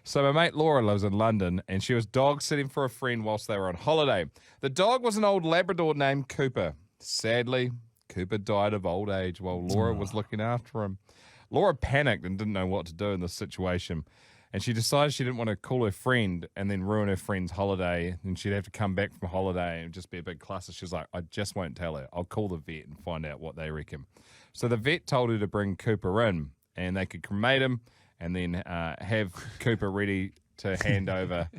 So my mate Laura lives in London, and she was dog sitting for a friend whilst they were on holiday. The dog was an old Labrador named Cooper. Sadly, Cooper died of old age while Laura was looking after him. Laura panicked and didn't know what to do in this situation. And she decided she didn't want to call her friend and then ruin her friend's holiday. And she'd have to come back from holiday and just be a big cluster. She was like, I just won't tell her. I'll call the vet and find out what they reckon. So the vet told her to bring Cooper in and they could cremate him and then have Cooper ready to hand over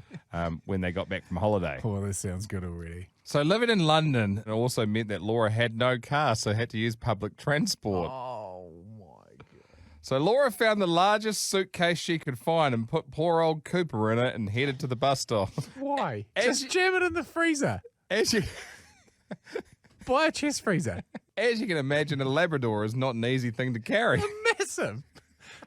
when they got back from holiday. Oh, this sounds good already. So living in London, it also meant that Laura had no car, so had to use public transport. Oh, my God. So Laura found the largest suitcase she could find and put poor old Cooper in it and headed to the bus stop. Why? Just jam it in the freezer. As you, Buy a chest freezer. as you can imagine, a Labrador is not an easy thing to carry. Massive.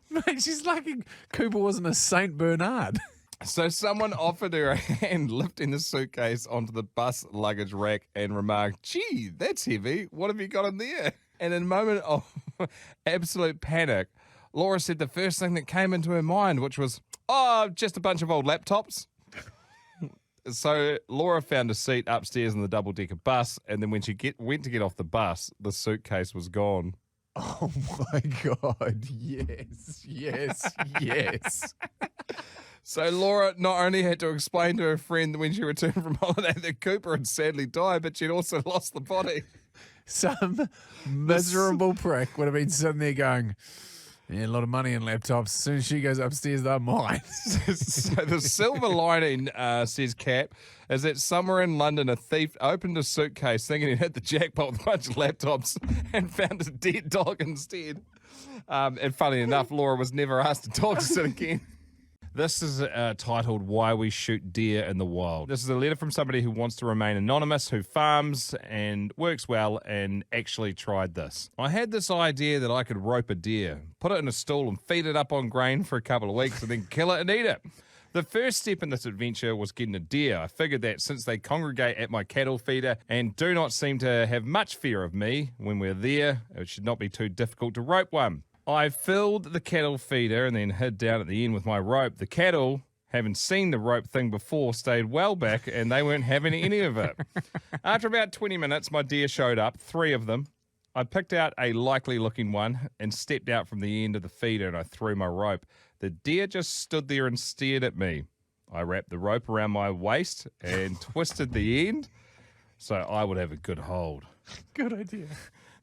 Mate, she's lucky Cooper wasn't a Saint Bernard. So someone offered her a hand lifting the suitcase onto the bus luggage rack and remarked, "Gee, that's heavy. What have you got in there?" And in a moment of absolute panic, Laura said the first thing that came into her mind, which was, "Oh, just a bunch of old laptops." So Laura found a seat upstairs in the double-decker bus, and then when she went to get off the bus, the suitcase was gone. Oh, my God. Yes, yes, yes. So Laura not only had to explain to her friend when she returned from holiday that Cooper had sadly died, but she'd also lost the body. Some miserable prick would have been sitting there going, yeah, a lot of money in laptops. As soon as she goes upstairs, they're mine. So the silver lining, says Cap, is that somewhere in London a thief opened a suitcase thinking he'd hit the jackpot with a bunch of laptops and found a dead dog instead. And funny enough, Laura was never asked to talk to it again. This is titled Why We Shoot Deer in the Wild. This is a letter from somebody who wants to remain anonymous, who farms and works well, and actually tried this. I had this idea that I could rope a deer, put it in a stool and feed it up on grain for a couple of weeks and then kill it and eat it. The first step in this adventure was getting a deer. I figured that since they congregate at my cattle feeder and do not seem to have much fear of me when we're there, it should not be too difficult to rope one. I filled the cattle feeder and then hid down at the end with my rope. The cattle, having seen the rope thing before, stayed well back and they weren't having any of it. After about 20 minutes, my deer showed up, 3 of them. I picked out a likely looking one and stepped out from the end of the feeder and I threw my rope. The deer just stood there and stared at me. I wrapped the rope around my waist and twisted the end so I would have a good hold. Good idea.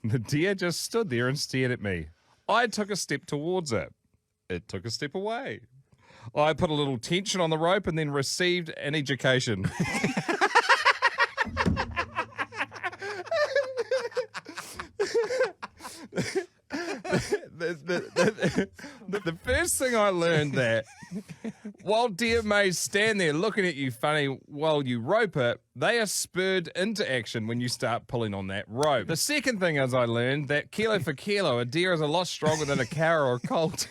The deer just stood there and stared at me. I took a step towards it. It took a step away. I put a little tension on the rope and then received an education. The first thing I learned that while deer may stand there looking at you funny while you rope it, they are spurred into action when you start pulling on that rope. The second thing is I learned that kilo for kilo, a deer is a lot stronger than a cow or a colt.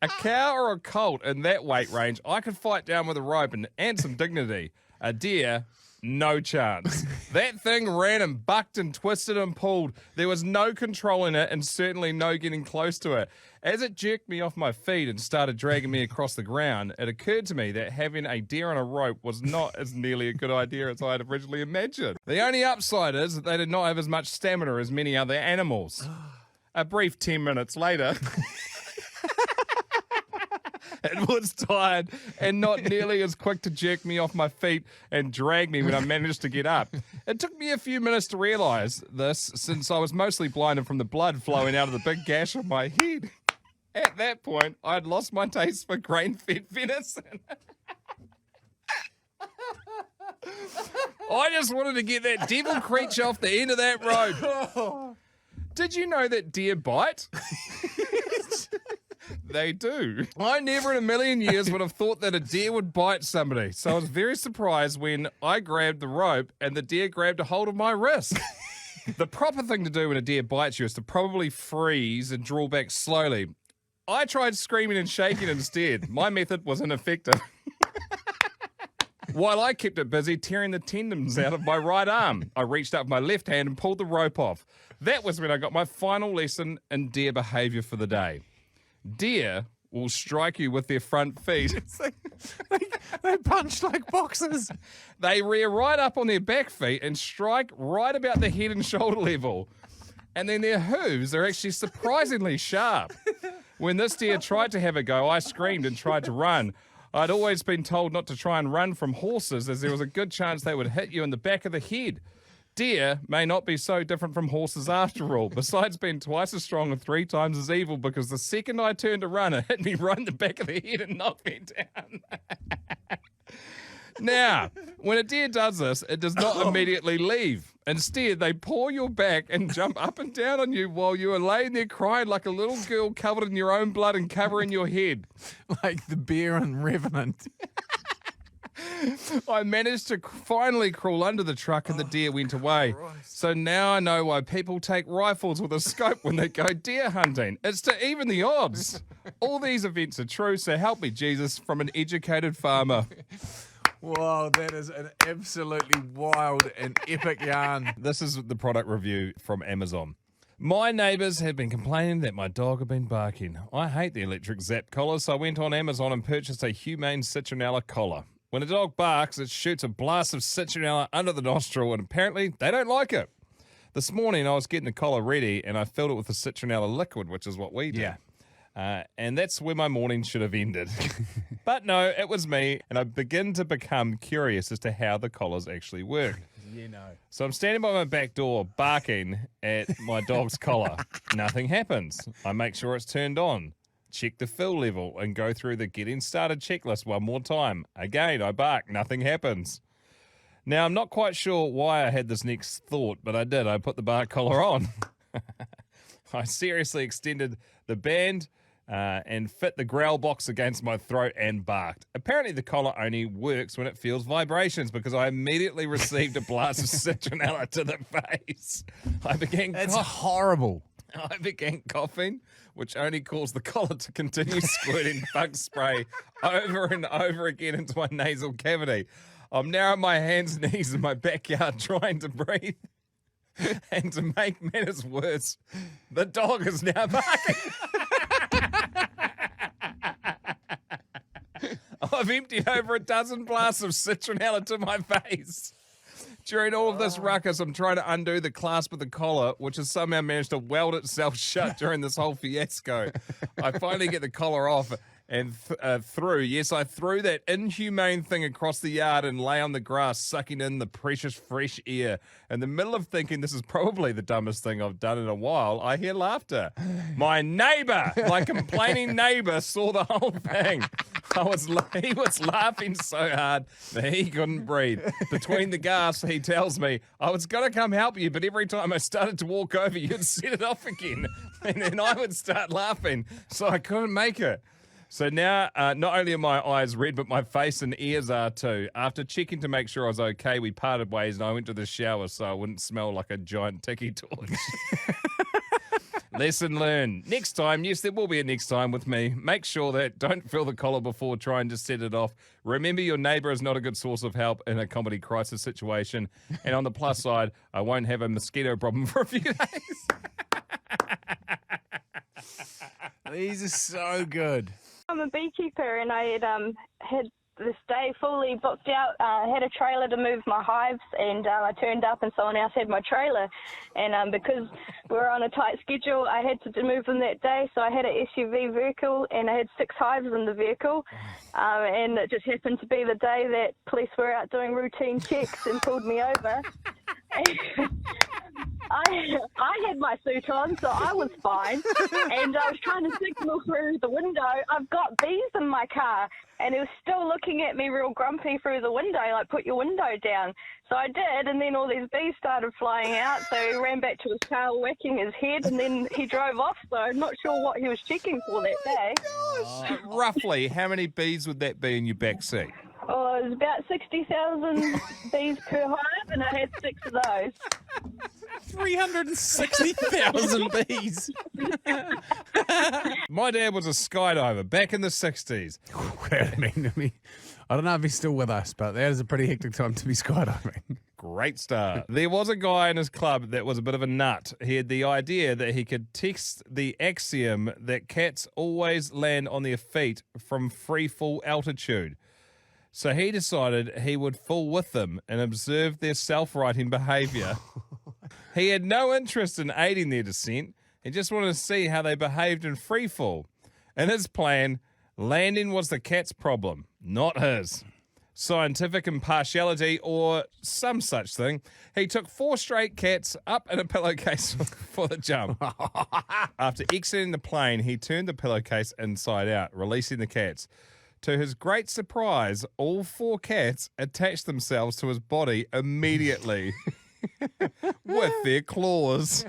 A cow or a colt in that weight range, I could fight down with a rope and some dignity. A deer, no chance. That thing ran and bucked and twisted and pulled. There was no controlling it and certainly no getting close to it. As it jerked me off my feet and started dragging me across the ground, it occurred to me that having a deer on a rope was not as nearly a good idea as I had originally imagined. The only upside is that they did not have as much stamina as many other animals. A brief 10 minutes later... It was tired and not nearly as quick to jerk me off my feet and drag me when I managed to get up. It took me a few minutes to realise this, since I was mostly blinded from the blood flowing out of the big gash on my head. At that point, I had lost my taste for grain-fed venison. I just wanted to get that devil creature off the end of that rope. Did you know that deer bite? They do. I never in a million years would have thought that a deer would bite somebody, so I was very surprised when I grabbed the rope and the deer grabbed a hold of my wrist. The proper thing to do when a deer bites you is to probably freeze and draw back slowly. I tried screaming and shaking instead. My method was ineffective. While I kept it busy tearing the tendons out of my right arm, I reached up my left hand and pulled the rope off. That was when I got my final lesson in deer behaviour for the day. Deer will strike you with their front feet. They punch like boxers. They rear right up on their back feet and strike right about the head and shoulder level. And then their hooves are actually surprisingly sharp. When this deer tried to have a go, I screamed and tried to run. I'd always been told not to try and run from horses, as there was a good chance they would hit you in the back of the head. Deer may not be so different from horses after all, besides being twice as strong and 3 times as evil, because the second I turned to run, it hit me right in the back of the head and knocked me down. Now, when a deer does this, it does not immediately leave. Instead, they paw your back and jump up and down on you while you are laying there crying like a little girl covered in your own blood and covering your head. Like the bear in Revenant. I managed to finally crawl under the truck and the deer went away. So now I know why people take rifles with a scope when they go deer hunting. It's to even the odds. All these events are true, so help me, Jesus, from an educated farmer. Wow, that is an absolutely wild and epic yarn. This is the product review from Amazon. My neighbours have been complaining that my dog had been barking. I hate the electric zap collar, so I went on Amazon and purchased a humane citronella collar. When a dog barks, it shoots a blast of citronella under the nostril, and apparently they don't like it. This morning I was getting the collar ready and I filled it with the citronella liquid, which is what we do. Yeah. And that's where my morning should have ended. But no, it was me, and I begin to become curious as to how the collars actually work. You know. So I'm standing by my back door barking at my dog's collar. Nothing happens. I make sure it's turned on, check the fill level, and go through the getting started checklist one more time. Again, I bark. Nothing happens. Now, I'm not quite sure why I had this next thought, but I did. I put the bark collar on. I seriously extended the band and fit the growl box against my throat and barked. Apparently the collar only works when it feels vibrations, because I immediately received a blast of citronella to the face. That's horrible. I began coughing, which only caused the collar to continue squirting bug spray over and over again into my nasal cavity. I'm now on my hands and knees in my backyard trying to breathe. And to make matters worse, the dog is now barking. I've emptied over a dozen blasts of citronella to my face. During all of this ruckus, I'm trying to undo the clasp of the collar, which has somehow managed to weld itself shut during this whole fiasco. I finally get the collar off and threw. Yes, I threw that inhumane thing across the yard and lay on the grass, sucking in the precious fresh air. In the middle of thinking this is probably the dumbest thing I've done in a while, I hear laughter. My neighbour, my complaining neighbour, saw the whole thing. He was laughing so hard that he couldn't breathe. Between the gasps, he tells me, I was going to come help you, but every time I started to walk over, you'd set it off again. And then I would start laughing, so I couldn't make it. So now, not only are my eyes red, but my face and ears are too. After checking to make sure I was okay, we parted ways and I went to the shower so I wouldn't smell like a giant tiki torch. Lesson learned. Next time, yes, there will be a next time with me. Make sure that don't fill the collar before trying to set it off. Remember, your neighbour is not a good source of help in a comedy crisis situation. And on the plus side, I won't have a mosquito problem for a few days. These are so good. I'm a beekeeper, and I had this day fully booked out. I had a trailer to move my hives, and I turned up and someone else had my trailer. And because we were on a tight schedule, I had to move them that day. So I had an SUV vehicle, and I had 6 hives in the vehicle. And it just happened to be the day that police were out doing routine checks and pulled me over. I had my suit on, so I was fine, and I was trying to signal through the window. I've got bees in my car, and he was still looking at me real grumpy through the window, like, put your window down. So I did, and then all these bees started flying out, so he ran back to his car whacking his head, and then he drove off, so I'm not sure what he was checking for that day. Roughly, how many bees would that be in your back seat? Oh, it was about 60,000 bees per hive, and I had 6 of those. 360,000 bees. My dad was a skydiver back in the 60s. I don't know if he's still with us, but that is a pretty hectic time to be skydiving. great start. There was a guy in his club that was a bit of a nut. He had the idea that he could test the axiom that cats always land on their feet from free fall altitude. So he decided he would fall with them and observe their self-righting behaviour. He had no interest in aiding their descent. He just wanted to see how they behaved in free fall. In his plan, landing was the cat's problem, not his. Scientific impartiality or some such thing. He took 4 straight cats up in a pillowcase for the jump. After exiting the plane, he turned the pillowcase inside out, releasing the cats. To his great surprise, all 4 cats attached themselves to his body immediately with their claws.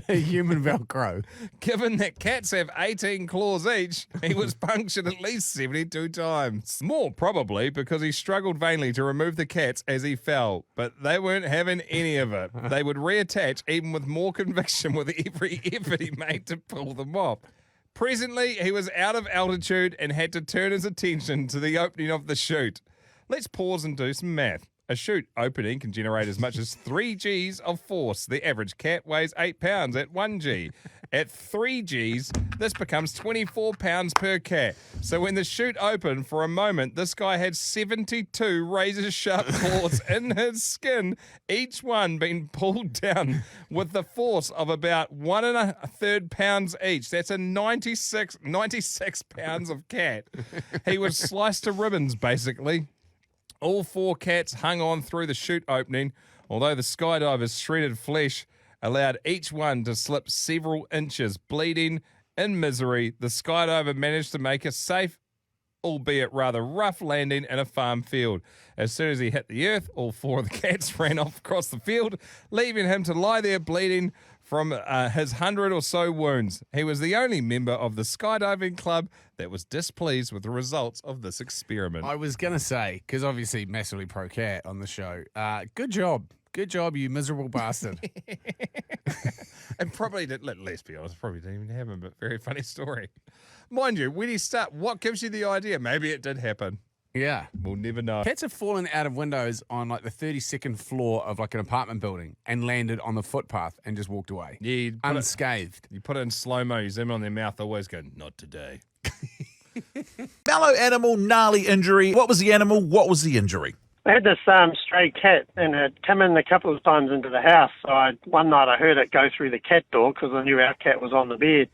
A human Velcro. Given that cats have 18 claws each, he was punctured at least 72 times. More probably because he struggled vainly to remove the cats as he fell, but they weren't having any of it. They would reattach even with more conviction with every effort he made to pull them off. Presently, he was out of altitude and had to turn his attention to the opening of the chute. Let's pause and do some math. A chute opening can generate as much as 3 Gs of force. The average cat weighs 8 pounds at 1 G. At 3 Gs, this becomes 24 pounds per cat. So when the chute opened, for a moment, this guy had 72 razor-sharp claws in his skin, each one being pulled down with the force of about 1 1/3 pounds each. That's a 96 pounds of cat. He was sliced to ribbons, basically. All 4 cats hung on through the chute opening, although the skydiver's shredded flesh allowed each one to slip several inches. Bleeding in misery, the skydiver managed to make a safe, albeit rather rough, landing in a farm field. As soon as he hit the earth, all 4 of the cats ran off across the field, leaving him to lie there bleeding from his 100 or so wounds. He was the only member of the skydiving club that was displeased with the results of this experiment. I was going to say, because obviously massively pro cat on the show, good job. Good job, you miserable bastard. And probably, let's be honest, probably didn't even happen, but very funny story. Mind you, when you start, what gives you the idea? Maybe it did happen. Yeah. We'll never know. Cats have fallen out of windows on like the 32nd floor of like an apartment building and landed on the footpath and just walked away. Yeah, you put unscathed. You put it in slow-mo, you zoom in on their mouth, they always go, not today. Mellow animal, gnarly injury. What was the animal? What was the injury? I had this stray cat, and it had come in a couple of times into the house. So one night I heard it go through the cat door because I knew our cat was on the bed.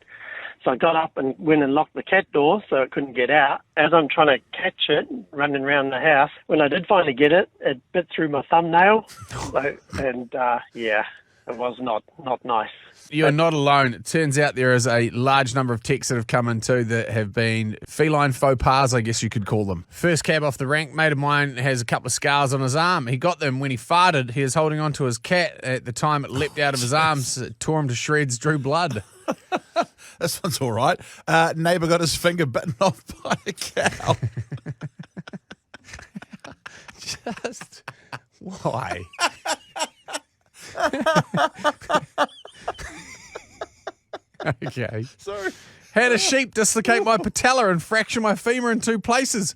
So I got up and went and locked the cat door so it couldn't get out. As I'm trying to catch it, running around the house, when I did finally get it, it bit through my thumbnail. It was not nice. You're not alone. It turns out there is a large number of texts that have come in too that have been feline faux pas, I guess you could call them. First cab off the rank, mate of mine has a couple of scars on his arm. He got them when he farted. He was holding on to his cat. At the time it leapt out of his arms, it tore him to shreds, drew blood. This one's all right. Neighbour got his finger bitten off by a cow. Just why? Okay. Sorry. Had a sheep dislocate my patella and fracture my femur in 2 places.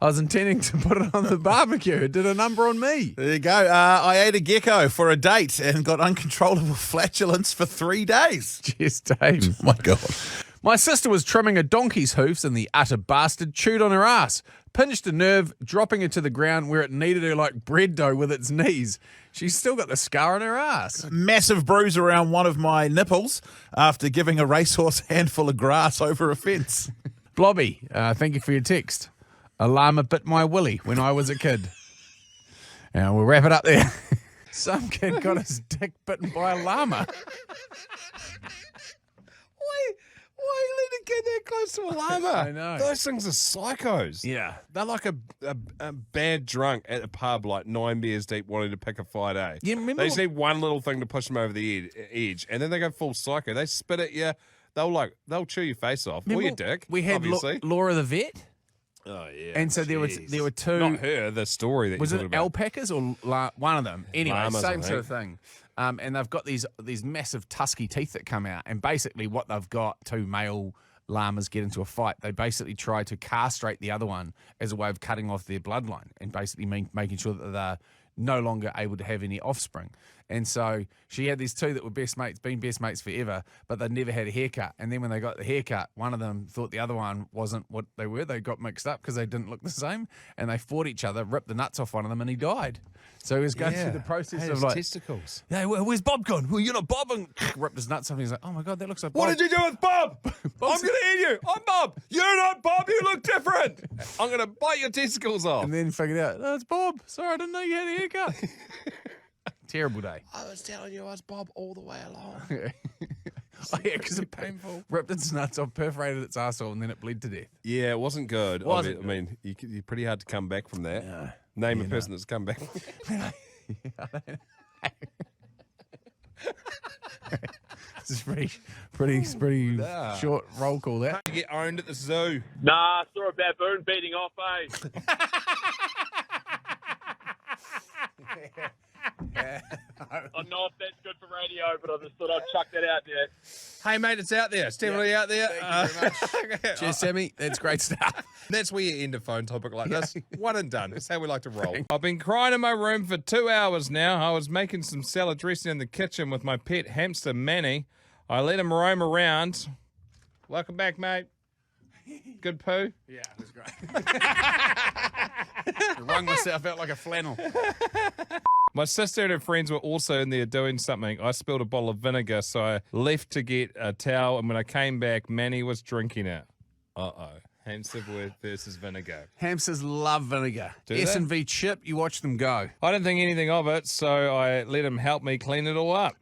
I was intending to put it on the barbecue. It did a number on me. There you go. I ate a gecko for a date and got uncontrollable flatulence for 3 days. Cheers, Dave. Oh, my God. My sister was trimming a donkey's hoofs and the utter bastard chewed on her ass, pinched a nerve, dropping her to the ground where it kneaded her like bread dough with its knees. She's still got the scar on her ass. Massive bruise around one of my nipples after giving a racehorse a handful of grass over a fence. Blobby, thank you for your text. A llama bit my willy when I was a kid. And we'll wrap it up there. Some kid got his dick bitten by a llama. Why you let it get that close to a llama? I know. Those things are psychos. Yeah. They're like a bad drunk at a pub, like 9 beers deep, wanting to pick a fight, eh? Yeah, remember they just need one little thing to push them over the edge, and then they go full psycho. They spit at you. They'll chew your face off, or your dick. We had obviously. Laura the vet. Oh yeah. And so there were 2. Not her. The story that was you're it talking about. alpacas or one of them? Anyway, Llamas, same I sort of think. thing. And they've got these massive tusky teeth that come out, and basically what they've got, 2 male llamas get into a fight, they basically try to castrate the other one as a way of cutting off their bloodline and basically making sure that they're no longer able to have any offspring. And so she had these two that were been best mates forever, but they'd never had a haircut. And then when they got the haircut, one of them thought the other one wasn't what they were. They got mixed up because they didn't look the same. And they fought each other, ripped the nuts off one of them, and he died. So he was going through the process of like, testicles. "Hey, where's Bob gone? Well, you're not Bob." And ripped his nuts off. And he's like, "Oh my God, that looks like Bob." What did you do with Bob? I'm going to eat you. I'm Bob. You're not Bob. You look different. I'm going to bite your testicles off. And then figured out, "Oh, it's Bob. Sorry, I didn't know you had a haircut." Terrible day. I was telling you I was Bob all the way along. Oh, yeah, because it painful. Ripped its nuts off, perforated its arsehole, and then it bled to death. Yeah, it wasn't good. Wasn't I mean, you're pretty hard to come back from that. Yeah. Name a person that's come back. This is pretty short roll call, that. You get owned at the zoo. Nah, saw a baboon beating off, I don't know if that's good for radio, but I just thought I'd chuck that out there. Hey, mate, it's out there. It's definitely out there. Thank you very much. Cheers, Sammy. That's great stuff. That's where you end a phone topic like this. One and done. That's how we like to roll. I've been crying in my room for 2 hours now. I was making some salad dressing in the kitchen with my pet hamster, Manny. I let him roam around. Welcome back, mate. Good poo? Yeah, it was great. Wrung myself out like a flannel. My sister and her friends were also in there doing something. I spilled a bottle of vinegar, so I left to get a towel, and when I came back, Manny was drinking it. Uh-oh. Hamster versus vinegar. Hamsters love vinegar. Do they? S&V chip, you watch them go. I didn't think anything of it, so I let him help me clean it all up.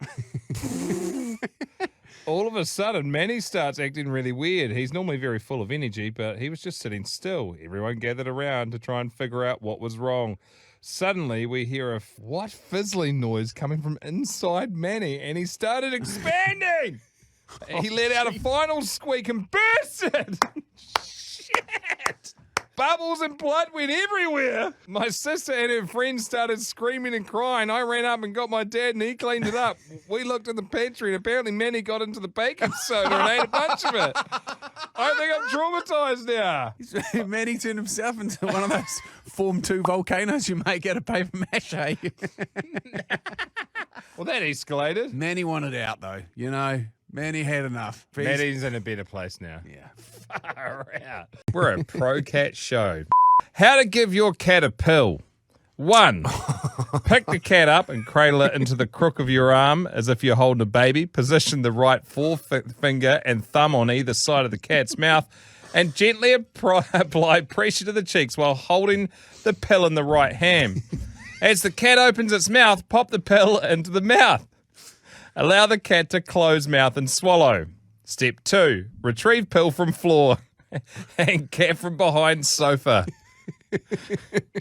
All of a sudden, Manny starts acting really weird. He's normally very full of energy, but he was just sitting still. Everyone gathered around to try and figure out what was wrong. Suddenly, we hear a fizzling noise coming from inside Manny, and he started expanding. He let out a final squeak and bursted. Shit! Bubbles and blood went everywhere. My sister and her friends started screaming and crying. I ran up and got my dad, and he cleaned it up. We looked in the pantry, and apparently Manny got into the baking soda and ate a bunch of it. I think I'm traumatized now. Manny turned himself into one of those Form 2 volcanoes you make out of paper mache. Well, that escalated. Manny wanted out, though. You know, Manny had enough. Manny's in a better place now. Yeah. Far out. We're a pro cat show. How to give your cat a pill. 1. Pick the cat up and cradle it into the crook of your arm as if you're holding a baby. Position the right forefinger and thumb on either side of the cat's mouth and gently apply pressure to the cheeks while holding the pill in the right hand. As the cat opens its mouth, pop the pill into the mouth. Allow the cat to close mouth and swallow. Step 2, retrieve pill from floor and cat from behind sofa.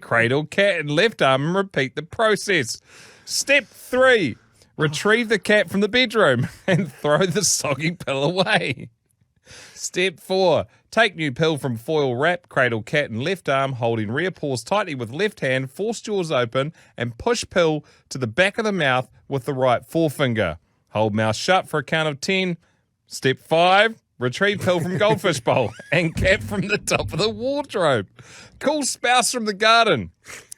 Cradle cat in left arm and repeat the process. Step 3, retrieve the cat from the bedroom and throw the soggy pill away. Step 4, take new pill from foil wrap, cradle cat in left arm, holding rear paws tightly with left hand, force jaws open, and push pill to the back of the mouth with the right forefinger. Hold mouth shut for a count of 10. Step 5, retrieve pill from goldfish bowl and cat from the top of the wardrobe. Call spouse from the garden.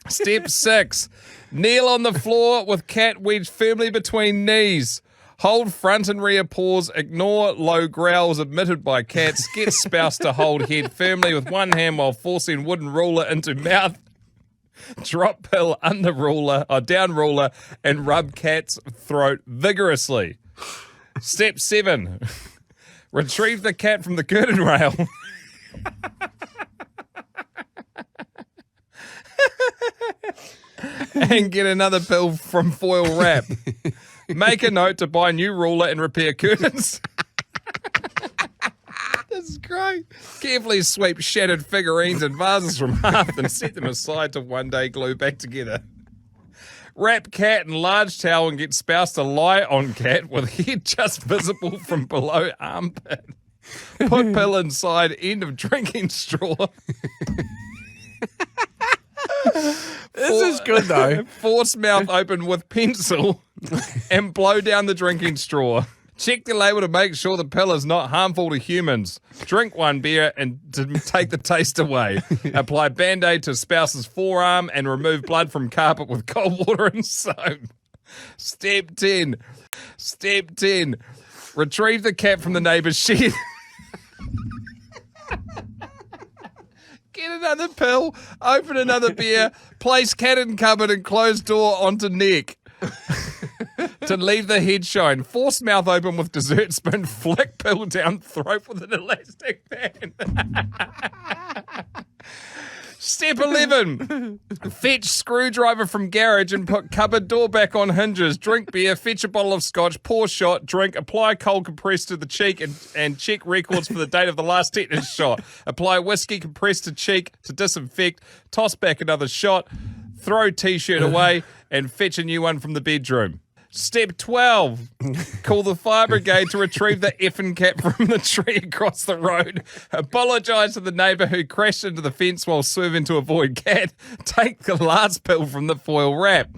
Step 6, kneel on the floor with cat wedged firmly between knees. Hold front and rear paws. Ignore low growls emitted by cats. Get spouse to hold head firmly with one hand while forcing wooden ruler into mouth. Drop pill under ruler or down ruler and rub cat's throat vigorously. Step 7. Retrieve the cat from the curtain rail. And get another pill from foil wrap. Make a note to buy new ruler and repair curtains. This is great. Carefully sweep shattered figurines and vases from hearth and set them aside to one day glue back together. Wrap cat in large towel and get spouse to lie on cat with head just visible from below armpit. Put pill inside end of drinking straw. This is good, though. Force mouth open with pencil and blow down the drinking straw. Check the label to make sure the pill is not harmful to humans. Drink one beer and to take the taste away. Apply Band-Aid to spouse's forearm and remove blood from carpet with cold water and soap. Step 10. Retrieve the cat from the neighbour's shed. Get another pill, open another beer, place cat in cupboard and close door onto neck. To leave the head shine, force mouth open with dessert spoon, flick pill down throat with an elastic band. Step 11. Fetch screwdriver from garage and put cupboard door back on hinges. Drink beer, fetch a bottle of scotch, pour shot, drink, apply cold compress to the cheek and check records for the date of the last tetanus shot. Apply whiskey compress to cheek to disinfect, toss back another shot, throw t-shirt away and fetch a new one from the bedroom. Step 12. Call the fire brigade to retrieve the effing cat from the tree across the road. Apologise to the neighbour who crashed into the fence while swerving to avoid cat. Take the last pill from the foil wrap.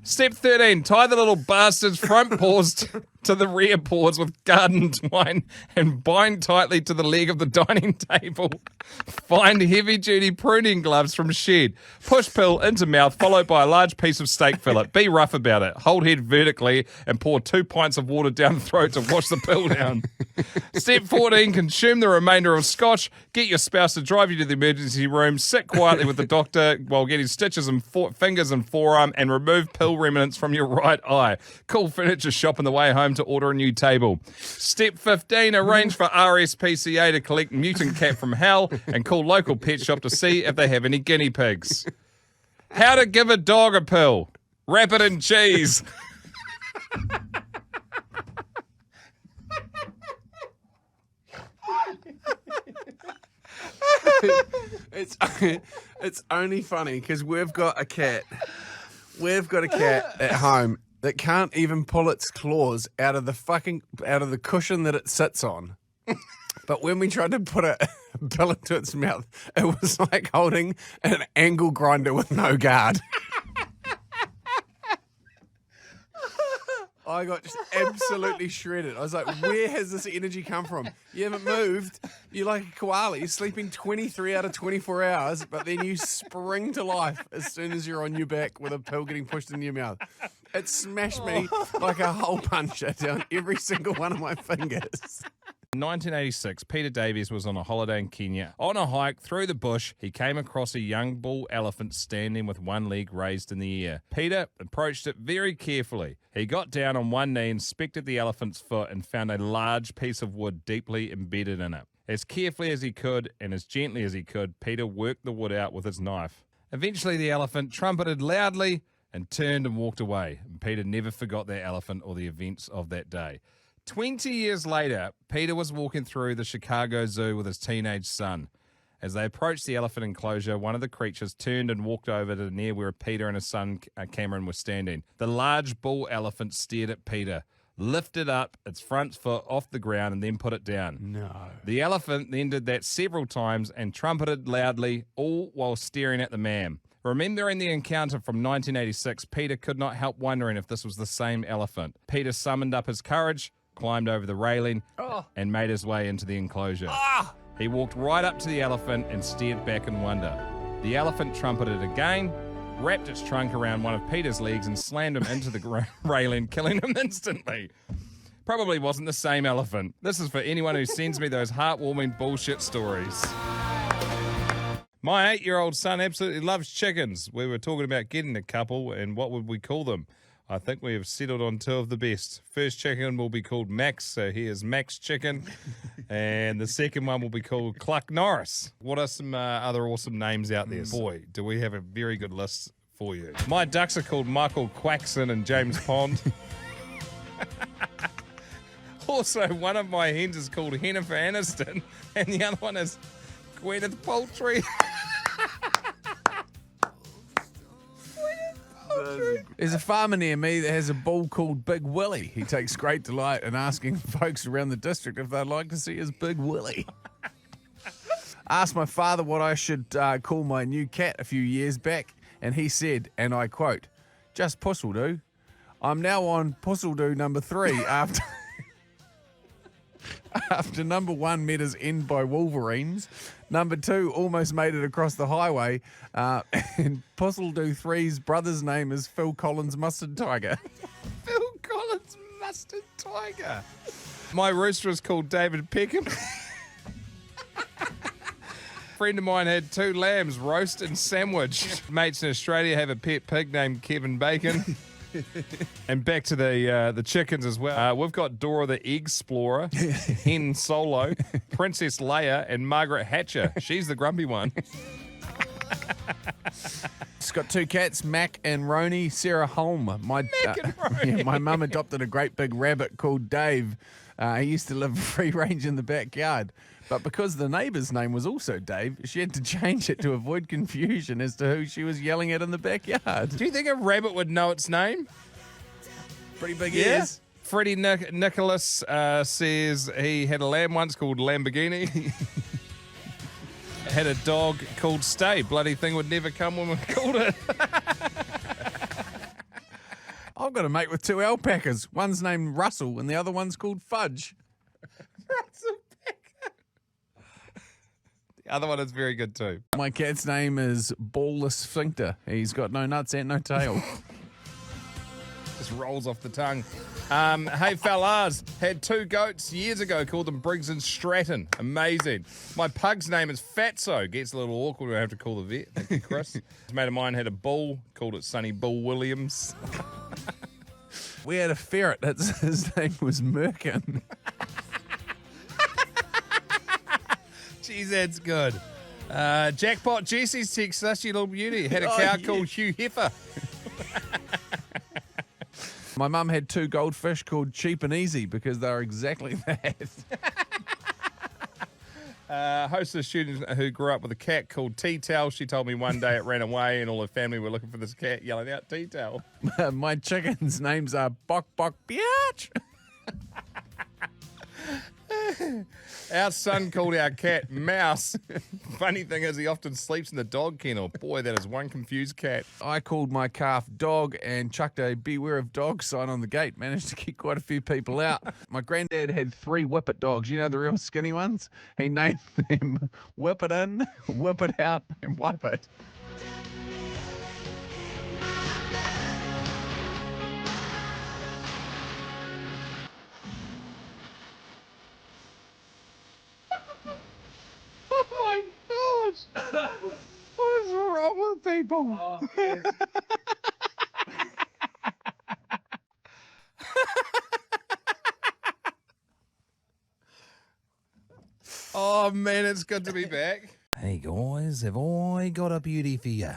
Step 13. Tie the little bastard's front paws to the rear paws with garden twine and bind tightly to the leg of the dining table. Find heavy-duty pruning gloves from shed. Push pill into mouth, followed by a large piece of steak fillet. Be rough about it. Hold head vertically and pour 2 pints of water down the throat to wash the pill down. Step 14. Consume the remainder of scotch. Get your spouse to drive you to the emergency room. Sit quietly with the doctor while getting stitches in fingers and forearm and remove pill remnants from your right eye. Call furniture shop on the way home to order a new table. Step 15. Arrange for RSPCA to collect mutant cat from hell and call local pet shop to see if they have any guinea pigs. How to give a dog a pill. Wrap it in cheese. It's only funny because we've got a cat at home that can't even pull its claws out of the cushion that it sits on. But when we tried to put a pill into its mouth, it was like holding an angle grinder with no guard. I got just absolutely shredded. I was like, where has this energy come from? You haven't moved. You're like a koala. You're sleeping 23 out of 24 hours, but then you spring to life as soon as you're on your back with a pill getting pushed in your mouth. It smashed me like a hole puncher down every single one of my fingers. In 1986, Peter Davies was on a holiday in Kenya. On a hike through the bush, he came across a young bull elephant standing with one leg raised in the air. Peter approached it very carefully. He got down on one knee, inspected the elephant's foot, and found a large piece of wood deeply embedded in it. As carefully as he could and as gently as he could, Peter worked the wood out with his knife. Eventually, the elephant trumpeted loudly and turned and walked away. And Peter never forgot that elephant or the events of that day. 20 years later, Peter was walking through the Chicago Zoo with his teenage son. As they approached the elephant enclosure, one of the creatures turned and walked over to near where Peter and his son Cameron were standing. The large bull elephant stared at Peter, lifted up its front foot off the ground and then put it down. No. The elephant then did that several times and trumpeted loudly, all while staring at the man. Remembering the encounter from 1986, Peter could not help wondering if this was the same elephant. Peter summoned up his courage, climbed over the railing, and made his way into the enclosure. He walked right up to the elephant and stared back in wonder. The elephant trumpeted again, wrapped its trunk around one of Peter's legs and slammed him into the railing, killing him instantly. Probably wasn't the same elephant. This is for anyone who sends me those heartwarming bullshit stories. My 8-year-old son absolutely loves chickens. We were talking about getting a couple and what would we call them. I think we have settled on two of the best. First chicken will be called Max, so he is Max Chicken. And the second one will be called Cluck Norris. What are some other awesome names out there? Boy, do we have a very good list for you. My ducks are called Michael Quackson and James Pond. Also, one of my hens is called Jennifer Aniston, and the other one is Gwyneth Paltrow. There's a farmer near me that has a bull called Big Willie. He takes great delight in asking folks around the district if they'd like to see his Big Willie. Asked my father what I should call my new cat a few years back, and he said, and I quote, "Just Pussledoo. I'm now on Pussledoo number 3 after After number 1 met his end by wolverines, number 2 almost made it across the highway, and Puzzle Do 3's brother's name is Phil Collins Mustard Tiger. Phil Collins Mustard Tiger. My rooster is called David Peckham. Friend of mine had 2 lambs, roast and sandwich. Mates in Australia have a pet pig named Kevin Bacon. And back to the chickens as well. We've got Dora the Egg Explorer, Hen Solo, Princess Leia, and Margaret Hatcher. She's the grumpy one. It's got 2 cats, Mac and Roni. Sarah Holm. My mum adopted a great big rabbit called Dave. He used to live free range in the backyard. But because the neighbour's name was also Dave, she had to change it to avoid confusion as to who she was yelling at in the backyard. Do you think a rabbit would know its name? Pretty big ears. Freddie Nicholas says he had a lamb once called Lamborghini. Had a dog called Stay. Bloody thing would never come when we called it. I've got a mate with 2 alpacas. One's named Russell and the other one's called Fudge. Russell Packer. The other one is very good too. My cat's name is Ballless Sphincter. He's got no nuts and no tail. Just rolls off the tongue. Hey fellas, had 2 goats years ago, called them Briggs and Stratton. Amazing. My pug's name is Fatso. Gets a little awkward when I have to call the vet. Thank you, Chris. A mate of mine had a bull, called it Sonny Bull Williams. We had a ferret. His name was Merkin. Jeez, that's good. Jackpot Jesse's text us, you little beauty. Had a cow called Hugh Heifer. My mum had 2 goldfish called Cheap and Easy because they were exactly that. Host of a student who grew up with a cat called Tea-Towel. She told me one day it ran away and all her family were looking for this cat, yelling out Tea-Towel. My chickens' names are Bok Bok Biatch. Our son called our cat Mouse. Funny thing is he often sleeps in the dog kennel. Boy, that is one confused cat. I called my calf Dog and chucked a beware of dog sign on the gate. Managed to keep quite a few people out. My granddad had 3 whippet dogs. You know, the real skinny ones? He named them Whip It In, Whip It Out, and Wipe It. What's wrong with people? Oh, man, it's good to be back. Hey, guys, have I got a beauty for you?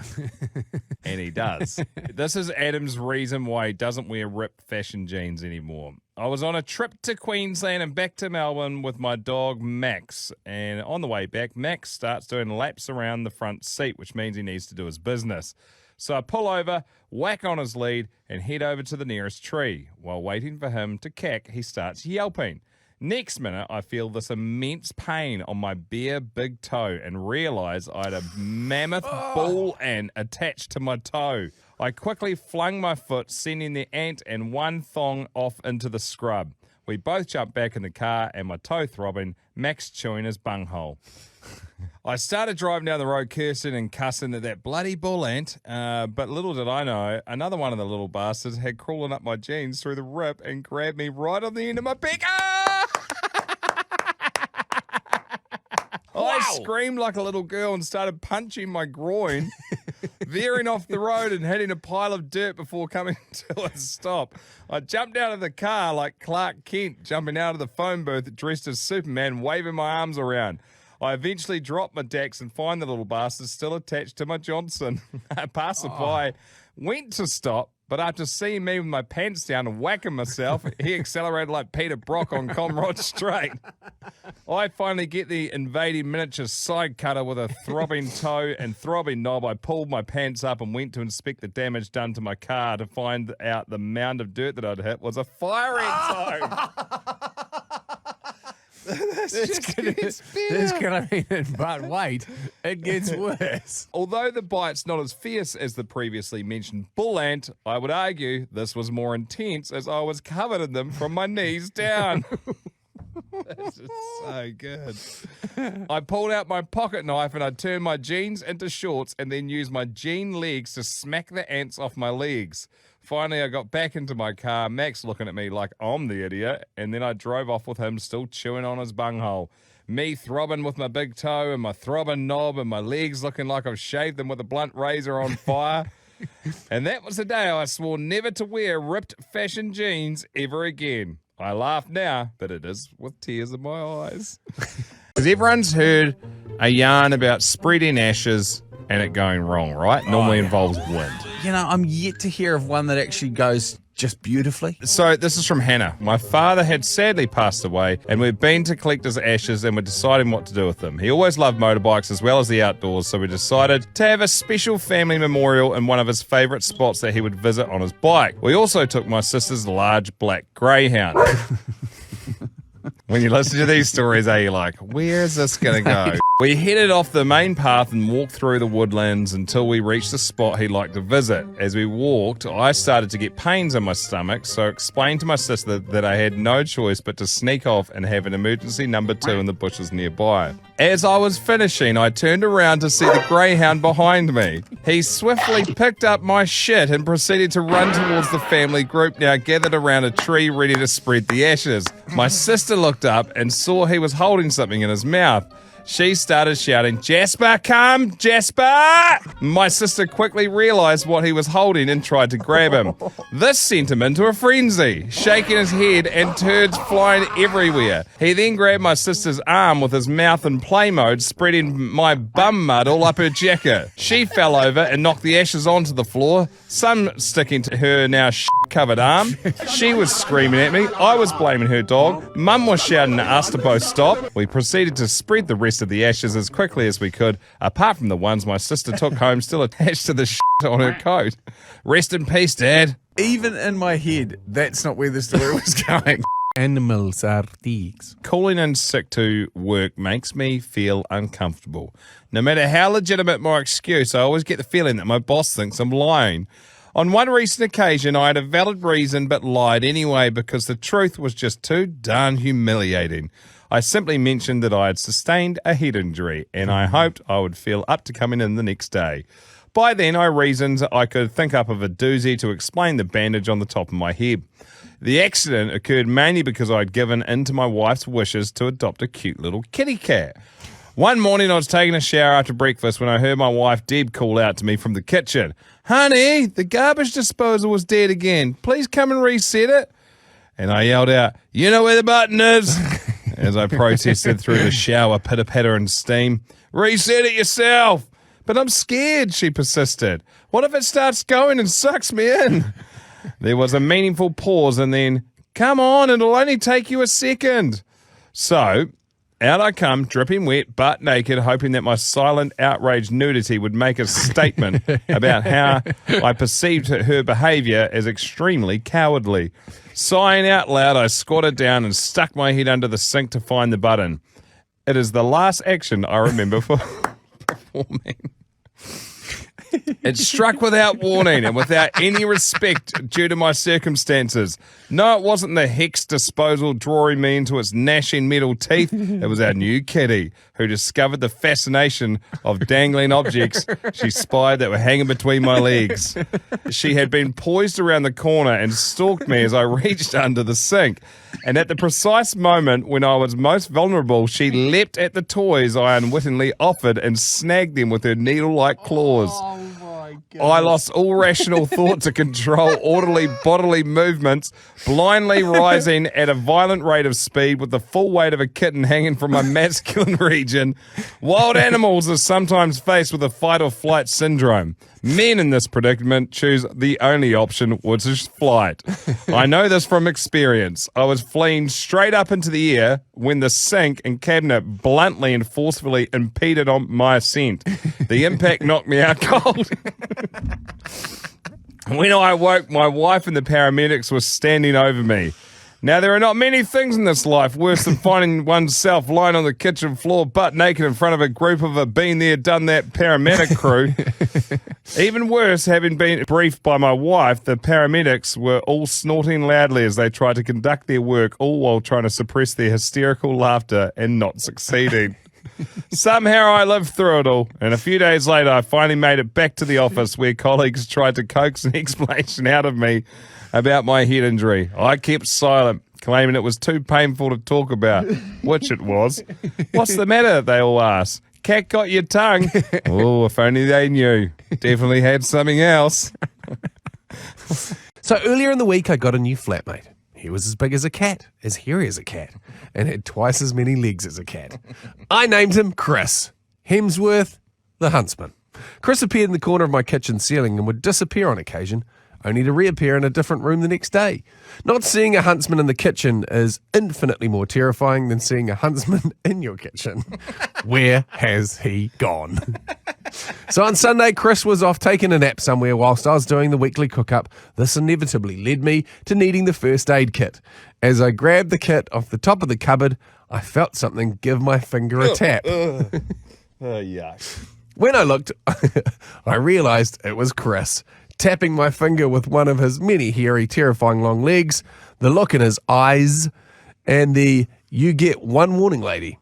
And he does. This is Adam's reason why he doesn't wear ripped fashion jeans anymore. I was on a trip to Queensland and back to Melbourne with my dog, Max. And on the way back, Max starts doing laps around the front seat, which means he needs to do his business. So I pull over, whack on his lead, and head over to the nearest tree. While waiting for him to cack, he starts yelping. Next minute, I feel this immense pain on my bare big toe and realise I had a mammoth ball ant attached to my toe. I quickly flung my foot, sending the ant and one thong off into the scrub. We both jumped back in the car and my toe throbbing, Max chewing his bunghole. I started driving down the road cursing and cussing at that bloody bull ant, but little did I know, another one of the little bastards had crawled up my jeans through the rip and grabbed me right on the end of my peck. I screamed like a little girl and started punching my groin, veering off the road and hitting a pile of dirt before coming to a stop. I jumped out of the car like Clark Kent jumping out of the phone booth dressed as Superman, waving my arms around. I eventually dropped my Dax and find the little bastard still attached to my Johnson. A passerby went to stop, but after seeing me with my pants down and whacking myself, he accelerated like Peter Brock on Comrade Straight. I finally get the invading miniature side cutter with a throbbing toe and throbbing knob. I pulled my pants up and went to inspect the damage done to my car to find out the mound of dirt that I'd hit was a fire ant toe. This gonna be it, but wait, it gets worse. Although the bite's not as fierce as the previously mentioned bull ant, I would argue this was more intense as I was covered in them from my knees down. This is so good. I pulled out my pocket knife and I turned my jeans into shorts and then used my jean legs to smack the ants off my legs. Finally, I got back into my car, Max looking at me like I'm the idiot, and then I drove off with him still chewing on his bunghole. Me throbbing with my big toe and my throbbing knob and my legs looking like I've shaved them with a blunt razor on fire. And that was the day I swore never to wear ripped fashion jeans ever again. I laugh now, but it is with tears in my eyes. Because everyone's heard a yarn about spreading ashes and it going wrong, right? Normally involves wind. You know, I'm yet to hear of one that actually goes just beautifully. So this is from Hannah. My father had sadly passed away and we've been to collect his ashes and we're deciding what to do with them. He always loved motorbikes as well as the outdoors, so we decided to have a special family memorial in one of his favourite spots that he would visit on his bike. We also took my sister's large black Greyhound. When you listen to these stories, are you like, where is this going to go? We headed off the main path and walked through the woodlands until we reached the spot he'd like to visit. As we walked, I started to get pains in my stomach, so I explained to my sister that I had no choice but to sneak off and have an emergency number 2 in the bushes nearby. As I was finishing, I turned around to see the Greyhound behind me. He swiftly picked up my shit and proceeded to run towards the family group now gathered around a tree ready to spread the ashes. My sister looked up and saw he was holding something in his mouth. She started shouting, "Jasper, come! Jasper!" My sister quickly realised what he was holding and tried to grab him. This sent him into a frenzy, shaking his head and turds flying everywhere. He then grabbed my sister's arm with his mouth in play mode, spreading my bum mud all up her jacket. She fell over and knocked the ashes onto the floor, some sticking to her now covered arm. She was screaming at me. I was blaming her dog. Mum was shouting at us to both stop. We proceeded to spread the rest of the ashes as quickly as we could, apart from the ones my sister took home still attached to the shit on her coat. Rest in peace, Dad. Even in my head, that's not where the story was going. Animals are thieves. Calling in sick to work makes me feel uncomfortable. No matter how legitimate my excuse, I always get the feeling that my boss thinks I'm lying. On one recent occasion, I had a valid reason but lied anyway because the truth was just too darn humiliating. I simply mentioned that I had sustained a head injury and I hoped I would feel up to coming in the next day. By then, I reasoned I could think up of a doozy to explain the bandage on the top of my head. The accident occurred mainly because I had given in to my wife's wishes to adopt a cute little kitty cat. One morning, I was taking a shower after breakfast when I heard my wife, Deb, call out to me from the kitchen. "Honey, the garbage disposal was dead again. Please come and reset it." And I yelled out, "You know where the button is?" As I protested through the shower pitter-patter and steam. "Reset it yourself." "But I'm scared," she persisted. "What if it starts going and sucks me in?" There was a meaningful pause and then, "Come on, it'll only take you a second." So, out I come, dripping wet, butt naked, hoping that my silent, outraged nudity would make a statement about how I perceived her behaviour as extremely cowardly. Sighing out loud, I squatted down and stuck my head under the sink to find the button. It is the last action I remember performing. It struck without warning and without any respect due to my circumstances. No, it wasn't the hex disposal drawing me into its gnashing metal teeth. It was our new kitty, who discovered the fascination of dangling objects she spied that were hanging between my legs. She had been poised around the corner and stalked me as I reached under the sink. And at the precise moment when I was most vulnerable, she leapt at the toys I unwittingly offered and snagged them with her needle-like claws. I lost all rational thought to control orderly bodily movements, blindly rising at a violent rate of speed with the full weight of a kitten hanging from my masculine region. Wild animals are sometimes faced with a fight or flight syndrome. Men in this predicament choose the only option, which is flight. I know this from experience. I was fleeing straight up into the air when the sink and cabinet bluntly and forcefully impeded on my ascent. The impact knocked me out cold. When I awoke, my wife and the paramedics were standing over me. Now, there are not many things in this life worse than finding oneself lying on the kitchen floor butt naked in front of a group of a been there, done that paramedic crew. Even worse, having been briefed by my wife, the paramedics were all snorting loudly as they tried to conduct their work, all while trying to suppress their hysterical laughter and not succeeding. Somehow I lived through it all, and a few days later I finally made it back to the office where colleagues tried to coax an explanation out of me about my head injury. I kept silent, claiming it was too painful to talk about, which it was. What's the matter, they all asked. Cat got your tongue. Oh, if only they knew. Definitely had something else. So earlier in the week, I got a new flatmate. He was as big as a cat, as hairy as a cat, and had twice as many legs as a cat. I named him Chris Hemsworth, the Huntsman. Chris appeared in the corner of my kitchen ceiling and would disappear on occasion, only to reappear in a different room the next day. Not seeing a huntsman in the kitchen is infinitely more terrifying than seeing a huntsman in your kitchen. Where has he gone? So on Sunday, Chris was off taking a nap somewhere whilst I was doing the weekly cook-up. This inevitably led me to needing the first aid kit. As I grabbed the kit off the top of the cupboard, I felt something give my finger a tap. Oh, yuck. When I looked, I realised it was Chris, tapping my finger with one of his many hairy, terrifying long legs, the look in his eyes, and the "you get one warning, lady."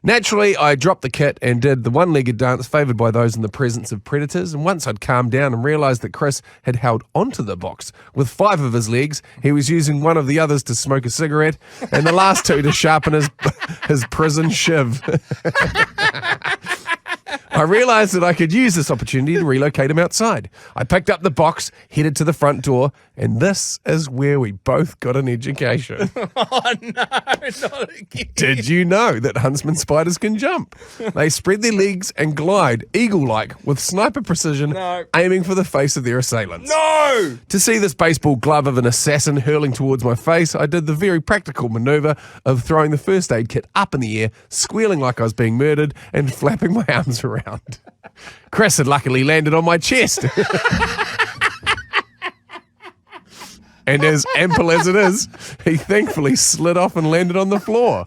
Naturally, I dropped the kit and did the one-legged dance favoured by those in the presence of predators, and once I'd calmed down and realised that Chris had held onto the box with 5 of his legs, he was using one of the others to smoke a cigarette, and the last 2 to sharpen his prison shiv. I realised that I could use this opportunity to relocate him outside. I picked up the box, headed to the front door, and this is where we both got an education. Oh, no, not again. Did you know that huntsman spiders can jump? They spread their legs and glide, eagle-like, with sniper precision, aiming for the face of their assailants. No! To see this baseball glove of an assassin hurling towards my face, I did the very practical manoeuvre of throwing the first aid kit up in the air, squealing like I was being murdered, and flapping my arms around. Chris had luckily landed on my chest. And as ample as it is, he thankfully slid off and landed on the floor.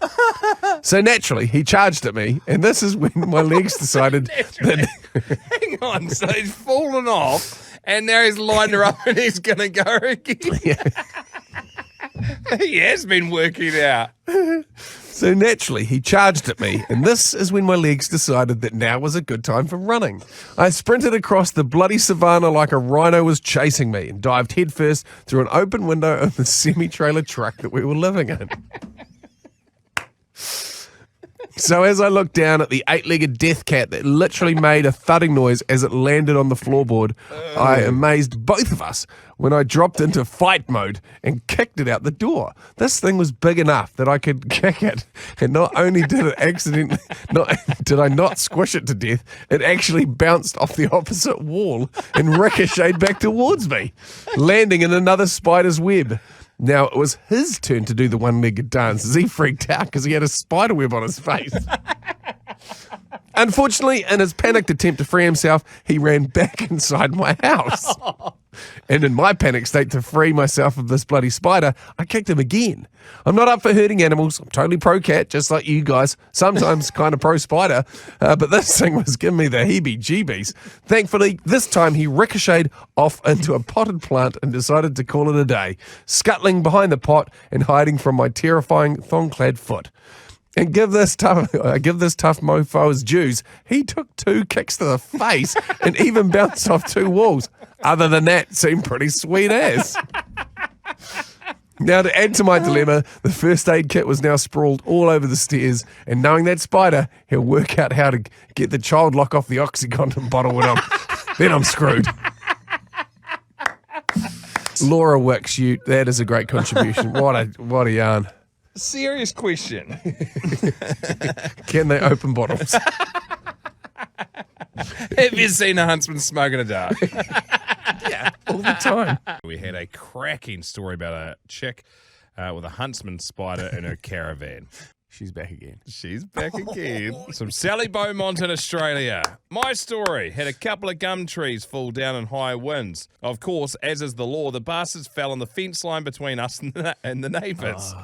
So naturally, he charged at me, and this is when my legs decided that... Hang on, so he's fallen off, and now he's lined her up and he's going to go again. He has been working out. So naturally, he charged at me, and this is when my legs decided that now was a good time for running. I sprinted across the bloody savannah like a rhino was chasing me and dived headfirst through an open window of the semi-trailer truck that we were living in. So as I looked down at the 8-legged death cat that literally made a thudding noise as it landed on the floorboard, I amazed both of us when I dropped into fight mode and kicked it out the door. This thing was big enough that I could kick it, and not only did it did I not squish it to death, it actually bounced off the opposite wall and ricocheted back towards me, landing in another spider's web. Now, it was his turn to do the one-legged dance as he freaked out because he had a spider web on his face. Unfortunately, in his panicked attempt to free himself, he ran back inside my house. And in my panic state to free myself of this bloody spider, I kicked him again. I'm not up for hurting animals. I'm totally pro-cat, just like you guys. Sometimes kind of pro-spider. But this thing was giving me the heebie-jeebies. Thankfully, this time he ricocheted off into a potted plant and decided to call it a day, scuttling behind the pot and hiding from my terrifying thong-clad foot. And give this tough mofo his dues. He took 2 kicks to the face and even bounced off 2 walls. Other than that, seemed pretty sweet as. Now, to add to my dilemma, the first aid kit was now sprawled all over the stairs, and knowing that spider, he'll work out how to get the child lock off the OxyContin bottle when then I'm screwed. Laura Wicks, that is a great contribution. What a yarn. Serious question. Can they open bottles? Have you seen a huntsman smoking a dart? Yeah, all the time. We had a cracking story about a chick with a huntsman spider in her caravan. She's back again. She's back again. From Sally Beaumont in Australia. My story had a couple of gum trees fall down in high winds. Of course, as is the law, the bastards fell on the fence line between us and the neighbours.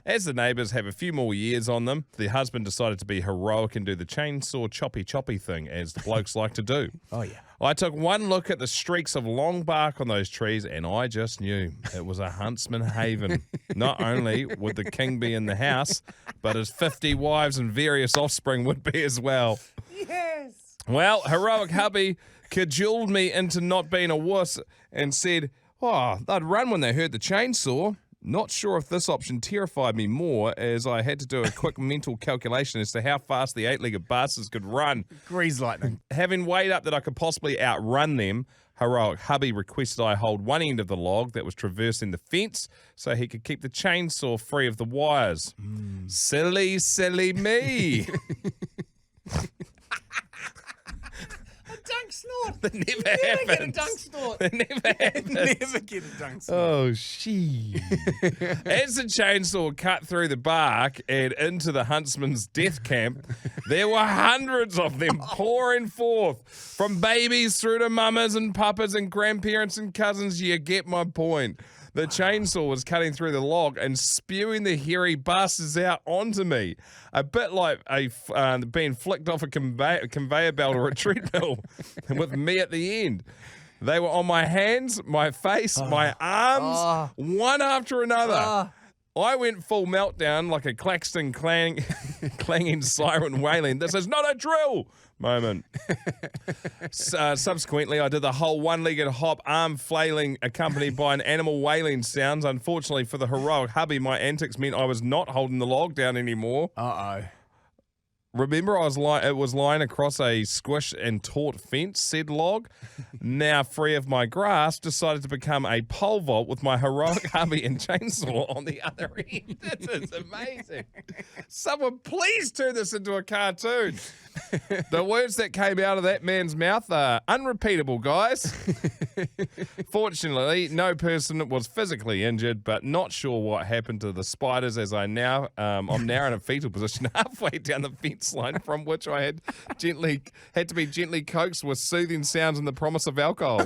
As the neighbours have a few more years on them, the husband decided to be heroic and do the chainsaw choppy thing, as the blokes like to do. Oh, yeah. I took one look at the streaks of long bark on those trees and I just knew it was a Huntsman haven. Not only would the king be in the house, but his 50 wives and various offspring would be as well. Yes. Well, heroic hubby cajoled me into not being a wuss and said, they'd run when they heard the chainsaw. Not sure if this option terrified me more, as I had to do a quick mental calculation as to how fast the eight-legged bastards could run. Grease lightning. Having weighed up that I could possibly outrun them, heroic hubby requested I hold one end of the log that was traversing the fence so he could keep the chainsaw free of the wires. Silly, silly me. Dunk snort. That never happened. Get a dunk snort. That never happened. Never get a dunk snort. Oh, she. As the chainsaw cut through the bark and into the huntsman's death camp, there were hundreds of them pouring forth. From babies through to mamas and papas and grandparents and cousins, you get my point. The chainsaw was cutting through the log and spewing the hairy bastards out onto me. A bit like being flicked off a conveyor belt or a treadmill with me at the end. They were on my hands, my face, my arms, one after another. I went full meltdown like a Claxton clanging siren wailing. This is not a drill moment. Subsequently, I did the whole one-legged hop, arm flailing, accompanied by an animal wailing sounds. Unfortunately for the heroic hubby, my antics meant I was not holding the log down anymore. Uh-oh. Remember, it was lying across a squish and taut fence, said log. Now free of my grasp, decided to become a pole vault with my heroic hubby and chainsaw on the other end. This is amazing. Someone please turn this into a cartoon. The words that came out of that man's mouth are unrepeatable, guys. Fortunately, no person was physically injured, but not sure what happened to the spiders as I'm now in a fetal position halfway down the fence line from which I had to be gently coaxed with soothing sounds and the promise of alcohol.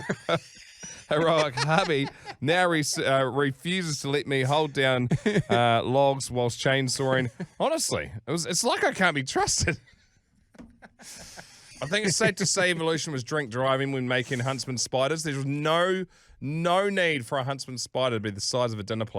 Heroic hubby now refuses to let me hold down logs whilst chainsawing. Honestly, it's like I can't be trusted. I think it's safe to say evolution was drink driving when making Huntsman spiders. There was no need for a Huntsman spider to be the size of a dinner plate.